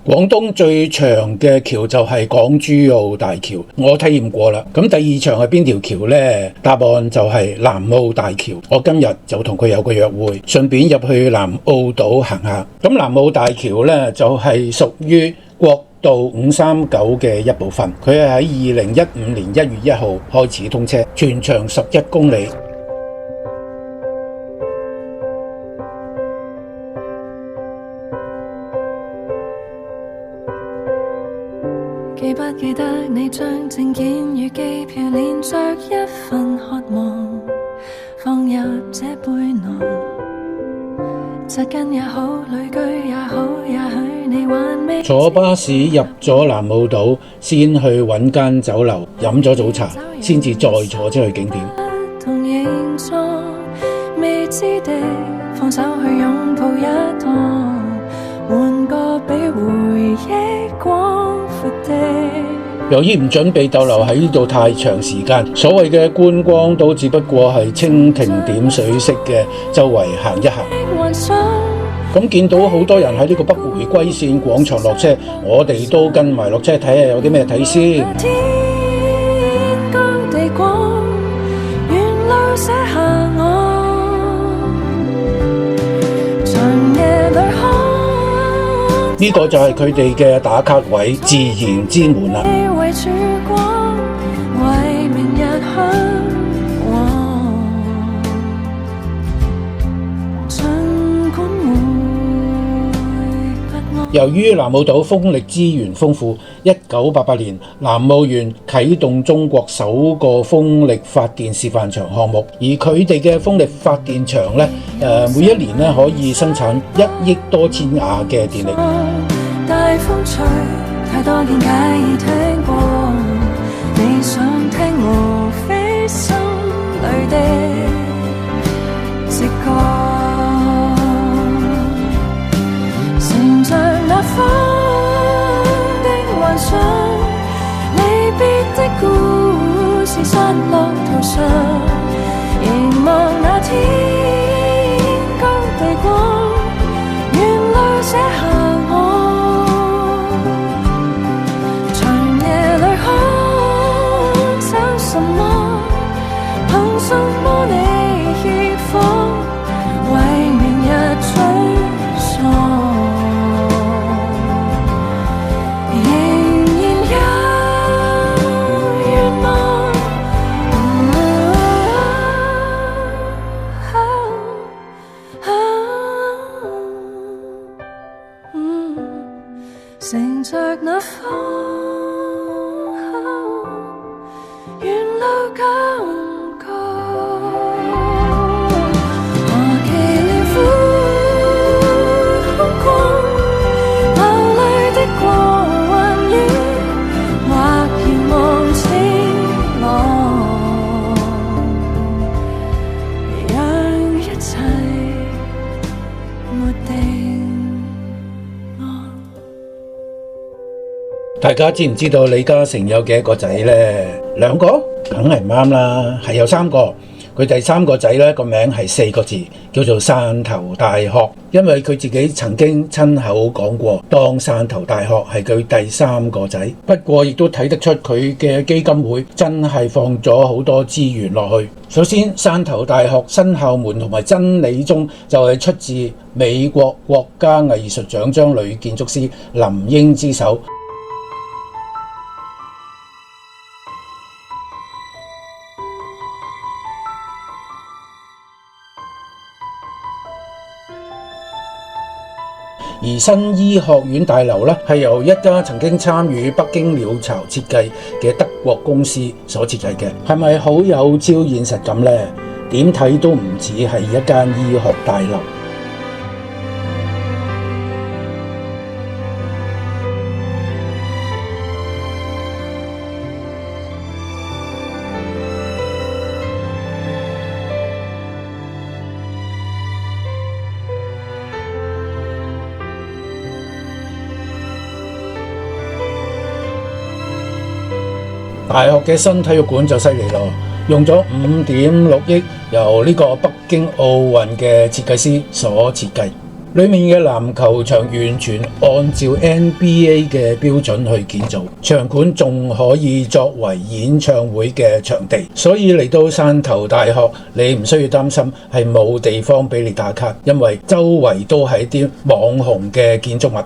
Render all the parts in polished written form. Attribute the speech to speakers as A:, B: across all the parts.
A: 廣東最長嘅橋就係港珠澳大橋，我體驗過啦。咁第二長係邊條橋呢？答案就係南澳大橋。我今日就同佢有個約會，順便入去南澳島行下。咁南澳大橋呢，就係屬於國道539嘅一部分，佢係喺2015年1月1號開始通車，全長11公里。
B: 記不記得你將證件與機票連着一份渴望放入這背囊，紮根也好，旅居也好，也許你還未
A: 坐巴士入咗南澳島，先去揾間酒樓飲咗早茶，先至再坐車去景點。
B: 同形狀未知的放手去擁抱一趟，換個比回憶廣闊的。
A: 由於唔準備逗留喺呢度太長時間，所謂嘅觀光都只不過係蜻蜓點水式嘅周圍行一行。咁見到好多人喺呢個北迴歸線廣場落車，我哋都跟埋落車睇下有啲咩睇先。
B: 天光地廣，沿路寫下我長夜裏看。
A: 呢個就係佢哋嘅打卡位，自然之門啦。
B: 為曙光，為明日向往，儘管會不安。
A: 由於南澳島風力資源豐富，1988年南澳縣啟動中國首個風力發電示範場項目，而佢哋嘅風力發電場呢，每一年呢可以生產1億多千瓦嘅電力。
B: 大風吹，太多見解已聽過，你想聽無非心裏的直覺，乘着那風的幻想，離別的故事散落途上，凝望那天高地廣，沿路寫下我什麼你熱火，為明日沮喪，仍然有願望。乘着那風，沿路感
A: 大家知唔知道李嘉誠有幾個仔呢？2個？梗係唔啱啦，係有3個。佢第3個仔呢個名係4個字，叫做汕頭大學，因為佢自己曾經親口講過，當汕頭大學係佢第3個仔。不過亦都睇得出佢嘅基金會真係放咗好多資源落去。首先，汕頭大學新校門同埋真理鐘就係出自美國國家藝術獎章女建築師林英之手。而新醫學院大樓咧，係由一家曾經參與北京鳥巢設計嘅德國公司所設計嘅，係咪好有超現實感呢？點睇都唔似係一間醫學大樓。大學嘅新體育館就犀利咯，用咗5.6億由呢個北京奧運嘅設計師所設計。裡面嘅籃球場完全按照 NBA 嘅標準去建造，場館仲可以作為演唱會嘅場地，所以嚟到汕頭大學，你唔需要擔心係冇地方俾你打卡，因為周圍都係啲網紅嘅建築物。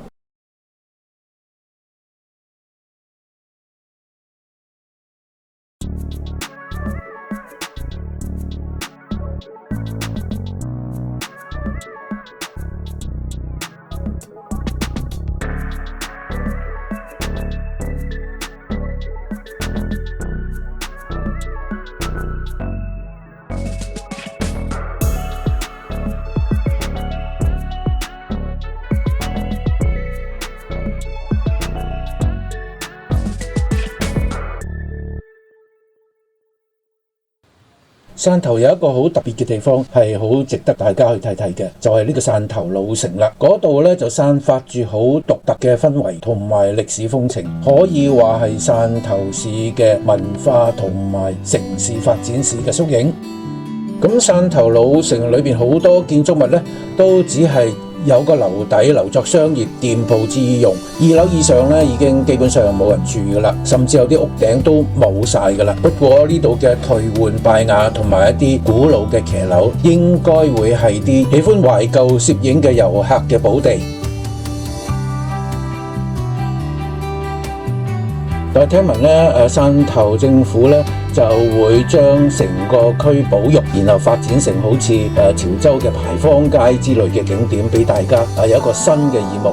A: 汕頭有一個好特別嘅地方，係好值得大家去睇睇嘅，就係呢個汕頭老城啦。嗰度咧就散發住好獨特嘅氛圍同埋歷史風情，可以話係汕頭市嘅文化同埋城市發展史嘅縮影。咁汕頭老城裏邊好多建築物咧，都只係有個樓底留作商業店鋪之用，2樓以上咧已經基本上冇人住噶啦，甚至有啲屋頂都冇晒噶啦。不過呢度嘅頹垣敗瓦同埋一啲古老嘅騎樓，應該會係啲喜歡懷舊攝影嘅遊客嘅寶地。但係聽聞咧，汕頭政府咧就會將成個區保育，然後發展成好似潮州嘅牌坊街之類嘅景點，俾大家有一個新嘅耳目。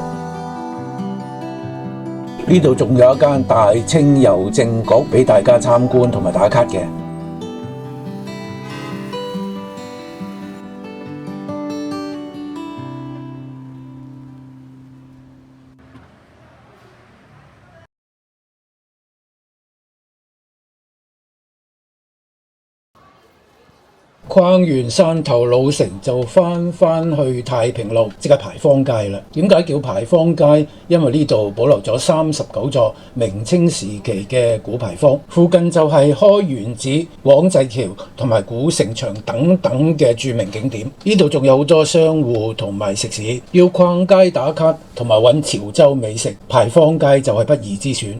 A: 呢度仲有一間大清郵政局俾大家參觀同埋打卡嘅。逛完汕頭老城就翻去太平路，即係牌坊街啦。點解叫牌坊街？因為呢度保留咗39座明清時期嘅古牌坊，附近就係開元寺、廣濟橋同埋古城牆等等嘅著名景點。呢度仲有好多商戶同埋食肆，要逛街打卡同埋揾潮州美食，牌坊街就係不二之選。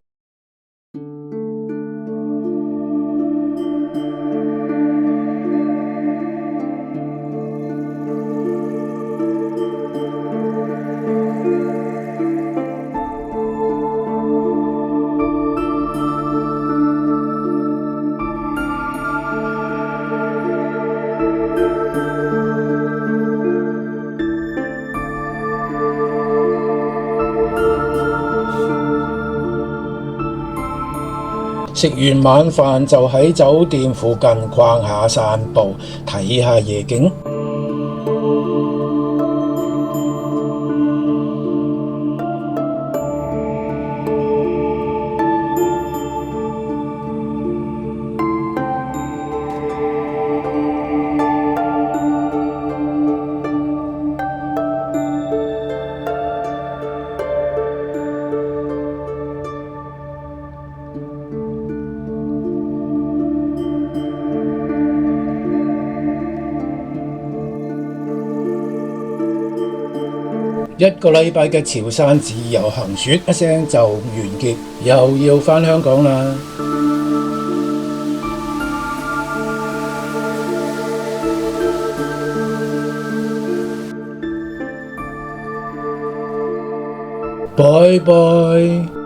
A: 食完晚飯就喺酒店附近逛下散步，睇下夜景。一個禮拜嘅潮汕自由行說一聲就完結，又要返香港啦。拜拜。